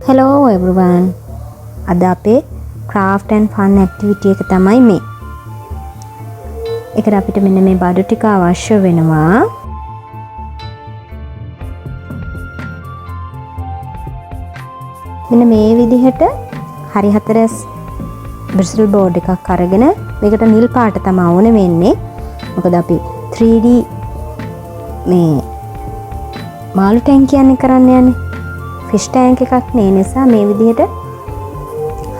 Hello everyone. අද අපේ craft and fun activity එක තමයි මේ. ඒකට අපිට මෙන්න මේ බඩු ටික අවශ්‍ය වෙනවා. මෙන්න මේ විදිහට හරි හතරස් bristle board එකක් අරගෙන මේකට නිල් පාට තමයි ඕනේ වෙන්නේ. මොකද අපි 3D මේ මාළු ටැංකියක් කරන්න යන්නේ. ෆිෂ් ටැංක් එකක් නේ නිසා මේ විදිහට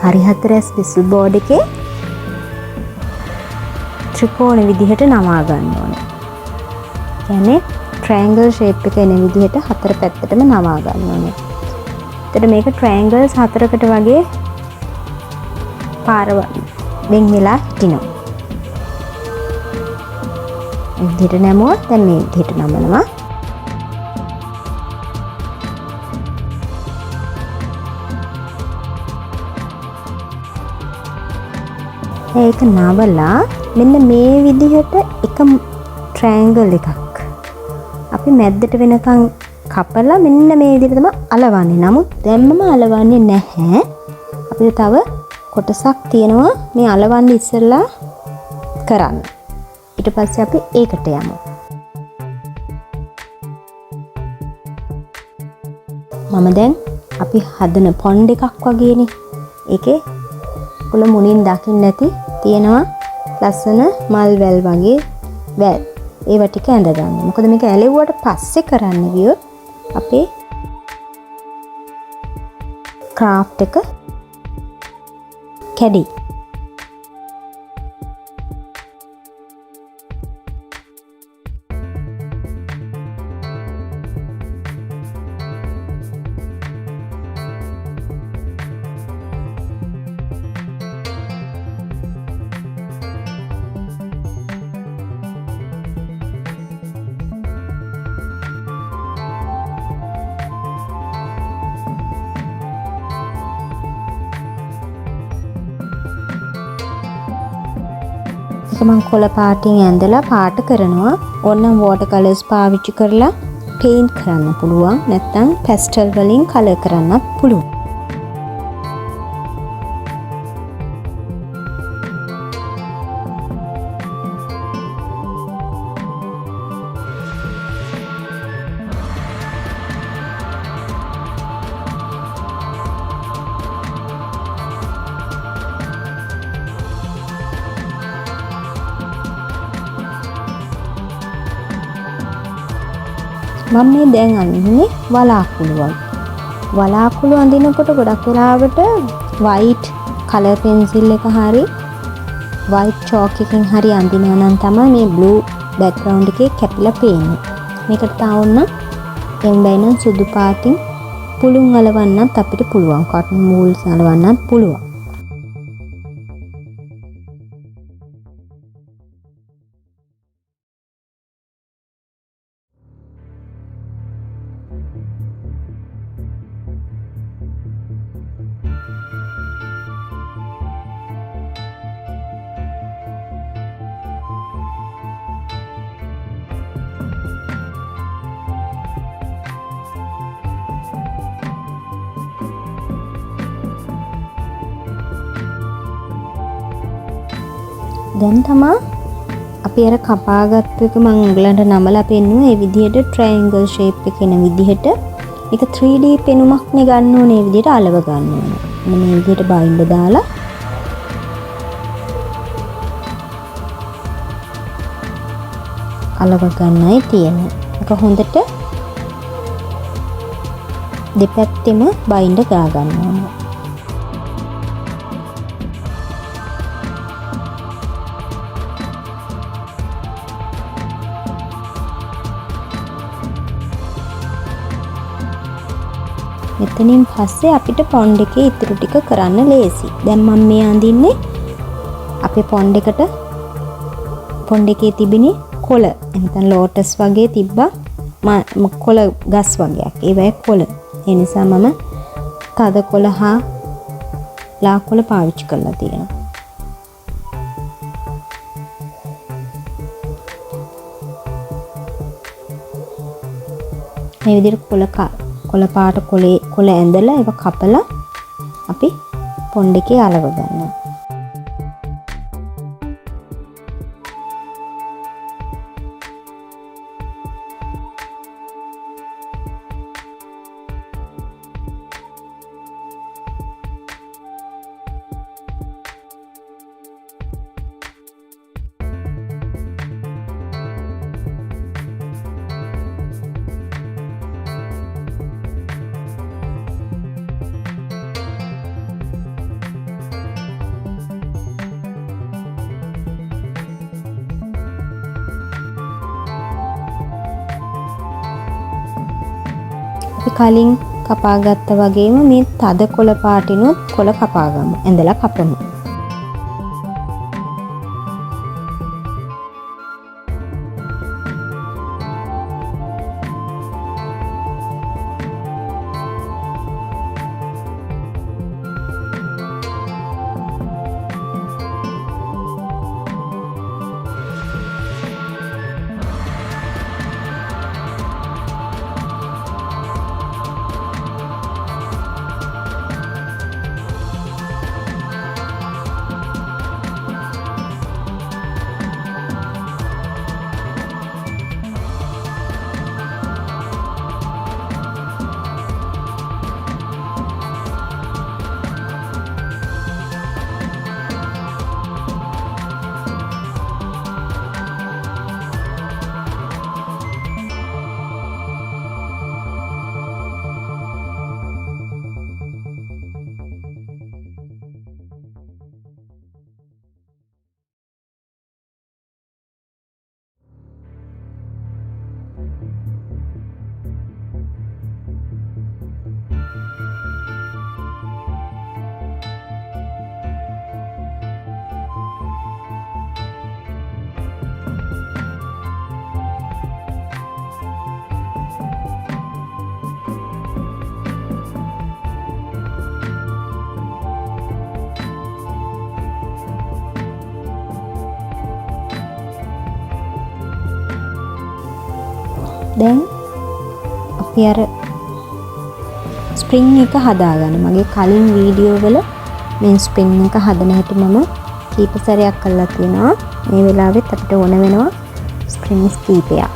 හරි හතරස් bristle board එකේ ත්‍රිකෝණ විදිහට නවා ගන්න ඕනේ. කියන්නේ triangle shape එක එන විදිහට හතර පැත්තටම නවා ගන්න ඕනේ. එතකොට මේක triangles හතරකට වගේ පාර වෙන් වෙලා හිටිනවා. මේ විදිහට නැමුවොත් දැන් මේ විදිහට නමනවා. ඒක නවලා මෙන්න මේ විදිහට එක ට්‍රයැන්ගල් එකක් අපි මැද්දට වෙනකන් කපලා මෙන්න මේ විදිහට තමයි අලවන්නේ. නමුත් දැම්මම අලවන්නේ නැහැ. අපිට තව කොටසක් තියෙනවා මේ අලවන්න ඉස්සෙල්ලා කරන්න. ඊට පස්සේ අපි ඒකට යමු. මම දැන් අපි හදන පොන්ඩ් එකක් වගේනේ. ඒකේ කුල මුණින් දකින්න නැති තියෙනවා ලස්සන මල් වැල් වගේ වැල්. ඒව ටික ඇඳ ගන්න. මොකද මේක ඇලෙව්වට පස්සේ කරන්න ගියොත් අපේ ක්‍රාෆ්ට් එක කැඩි. මම කොළ පාටින් ඇඳලා පාට කරනවා. ඕනනම් water colors පාවිච්චි කරලා paint කරන්න පුළුවන්. නැත්නම් pastel වලින් color කරන්නත් පුළුවන්. මම මේ දැන් අඳින්නේ වලාකුළුවක්. වලාකුළු අඳිනකොට ගොඩක් වෙලාවට white color pencil එක හරි white chalk එකකින් හරි අඳිනවා නම් තමයි මේ blue background එකේ කැපිලා පේන්නේ. මේකට තාවොන්න එම්බැයිනම් සුදු පාටින් පුළුන් අලවන්නත් අපිට පුළුවන්. cotton wool අලවන්නත් පුළුවන්. දැන් තමයි අපි අර කපාගත්තු එක මම උගලන්ට නමලා පෙන්නුවා. ඒ විදිහට triangle shape එක එන විදිහට ඒක 3D පෙනුමක් නේ ගන්න ඕනේ. මේ විදිහට අලව ගන්න ඕනේ. මේ විදිහට බයින්ඩ් දාලා අලව ගන්නයි තියෙන්නේ. ඒක හොඳට දෙපැත්තෙම බයින්ඩ් ගා ගන්න ඕනේ. මෙතනින් පස්සේ අපිට පොන්ඩ් එකේ ඉතුරු ටික කරන්න ලේසි. දැන් මම මේ අඳින්නේ අපේ පොන්ඩ් එකට පොන්ඩ් එකේ තිබෙන කොළ. එතන ලෝටස් වගේ තිබ්බා කොළ ගස් වගේක්. ඒවයි කොළ. ඒ නිසා මම තද කොළ හා ලා කොළ පාවිච්චි කරලා තියෙනවා. මේ විදිහට කොළ පාට කොළ ඇඳලා ඒක කපලා අපි පොන්ඩ් එකේ අලව ගන්නවා. කලින් කපාගත්ත වගේම මේ තද කොළ පාටිනුත් කොළ කපා ගමු. ඇඳලා කපමු. දැන් අපි අර ස්ප්‍රින්ග් එක හදාගන්න. මගේ කලින් වීඩියෝ වල මේ ස්ප්‍රින්ග් එක හදන හැටි මම කීප සැරයක් කරලා තියෙනවා. මේ වෙලාවෙත් අපිට ඕන වෙනවා ස්ප්‍රින්ග්ස් කීපයක්.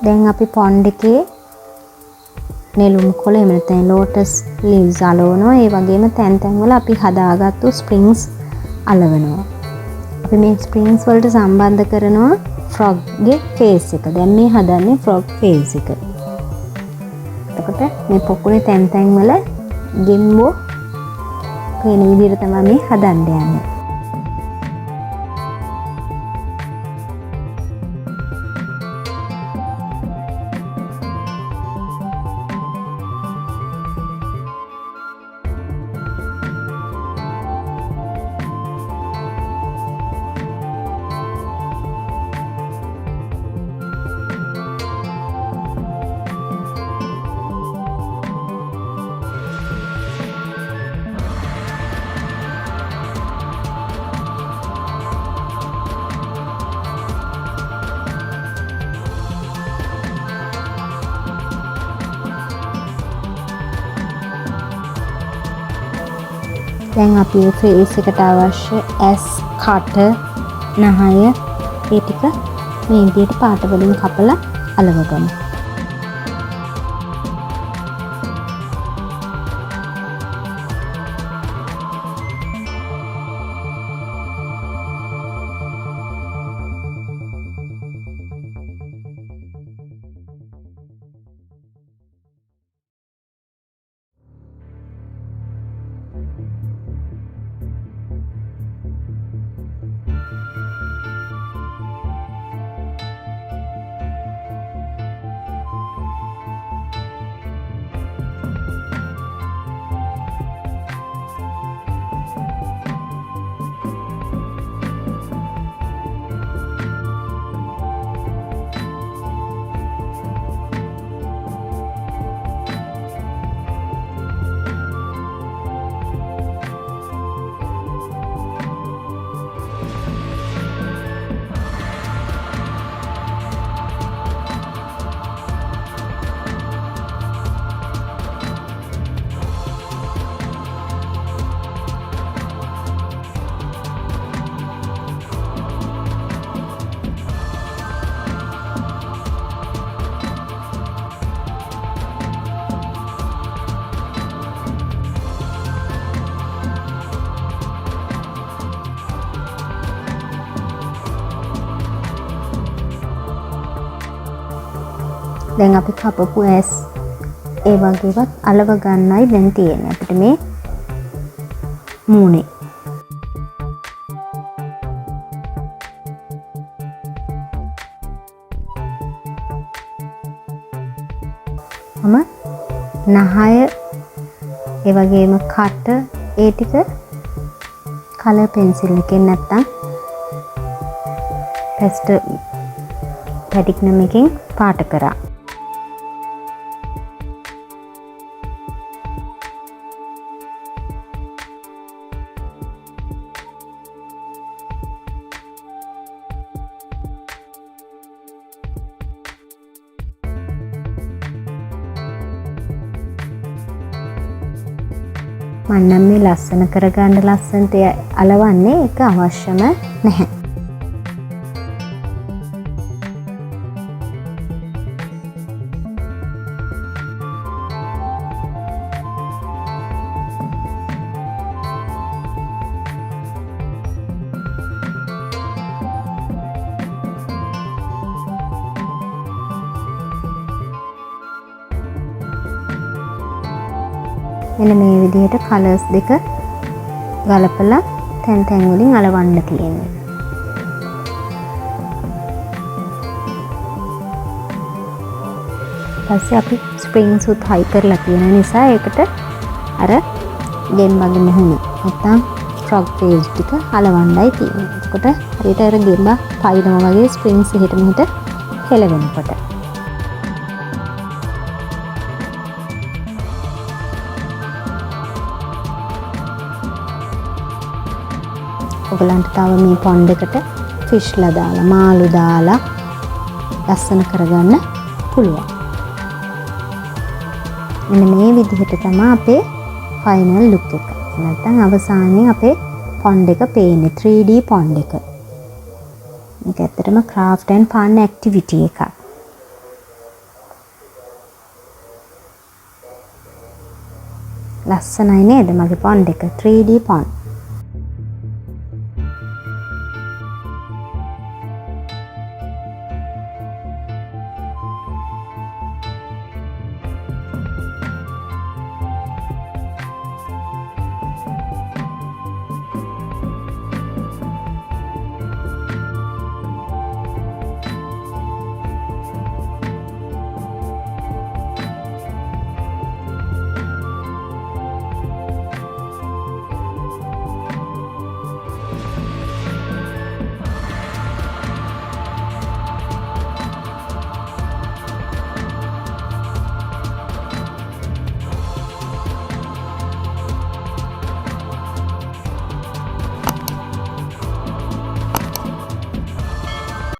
දැන් අපි පොන්ඩ් එකේ නෙළුම් කොළ එහෙම නැත්නම් ලෝටස් ලීව්ස් අලවනවා. ඒ වගේම තැන් තැන් වල අපි හදාගත්තු ස්ප්‍රින්ග්ස් අලවනවා. අපි මේ ස්ප්‍රින්ග්ස් වලට සම්බන්ධ කරනවා ෆ්‍රොග් ගේ ෆේස් එක. දැන් මේ හදන්නේ ෆ්‍රොග් ෆේස් එක. එතකොට මේ පොකුලේ තැන් තැන් වල ගෙම්බෝ පේන විදිහට තමයි මේ හදන්න යන්නේ. දැන් අපි ෆේස් එකට අවශ්‍ය ඇස්, කට, නහය ඒ ටික මේ විදිහට පාට වලින් කපලා අලවගමු. දැන් අපි කපපු ඇස් ඒ වගේවත් අලව ගන්නයි දැන් තියෙන්නේ අපිට මේ මූණේ. නහය ඒ වගේම කට ඒ ටික කලර් පෙන්සිල් එකෙන් නැත්තම් පැස්ටල් පැටික්නම් එකෙන් පාට කරා. මන්නම් මේ ලස්සන කරගන්න ලස්සනට අලවන්නේ ඒක අවශ්‍යම නැහැ. මෙන්න මේ විදිහට කලර්ස් දෙක ගලපලා තැන් තැන් වලින් අලවන්න තියෙනවා. ඊපස්සේ අපි ස්ප්‍රින්ග්ස් උත් හයි කරලා තියෙන නිසා ඒකට අර ගෙම්බගේ මුහුණ නැත්තම් ෆ්‍රොග් ෆේස් ටික අලවන්නයි තියෙන්නේ. එතකොට හරියට අර ගෙම්බ පයින්නවා වගේ ස්ප්‍රින්ග්ස් එහෙට මෙහෙට හෙලවෙනකොට ඔයගලන්ට තව මේ පොන්ඩ් එකට ෆිෂ්ලා දාලා මාළු දාලා ලස්සන කරගන්න පුළුවන්. මෙන්න මේ විදිහට තමයි අපේ ෆයිනල් ලුක් එක. නැත්නම් අවසානයේ අපේ පොන්ඩ් එක පේන්නේ 3D පොන්ඩ් එක. මේක ඇත්තටම craft and fun activity එකක්. ලස්සනයි නේද මගේ පොන්ඩ් එක 3D පොන්ඩ්.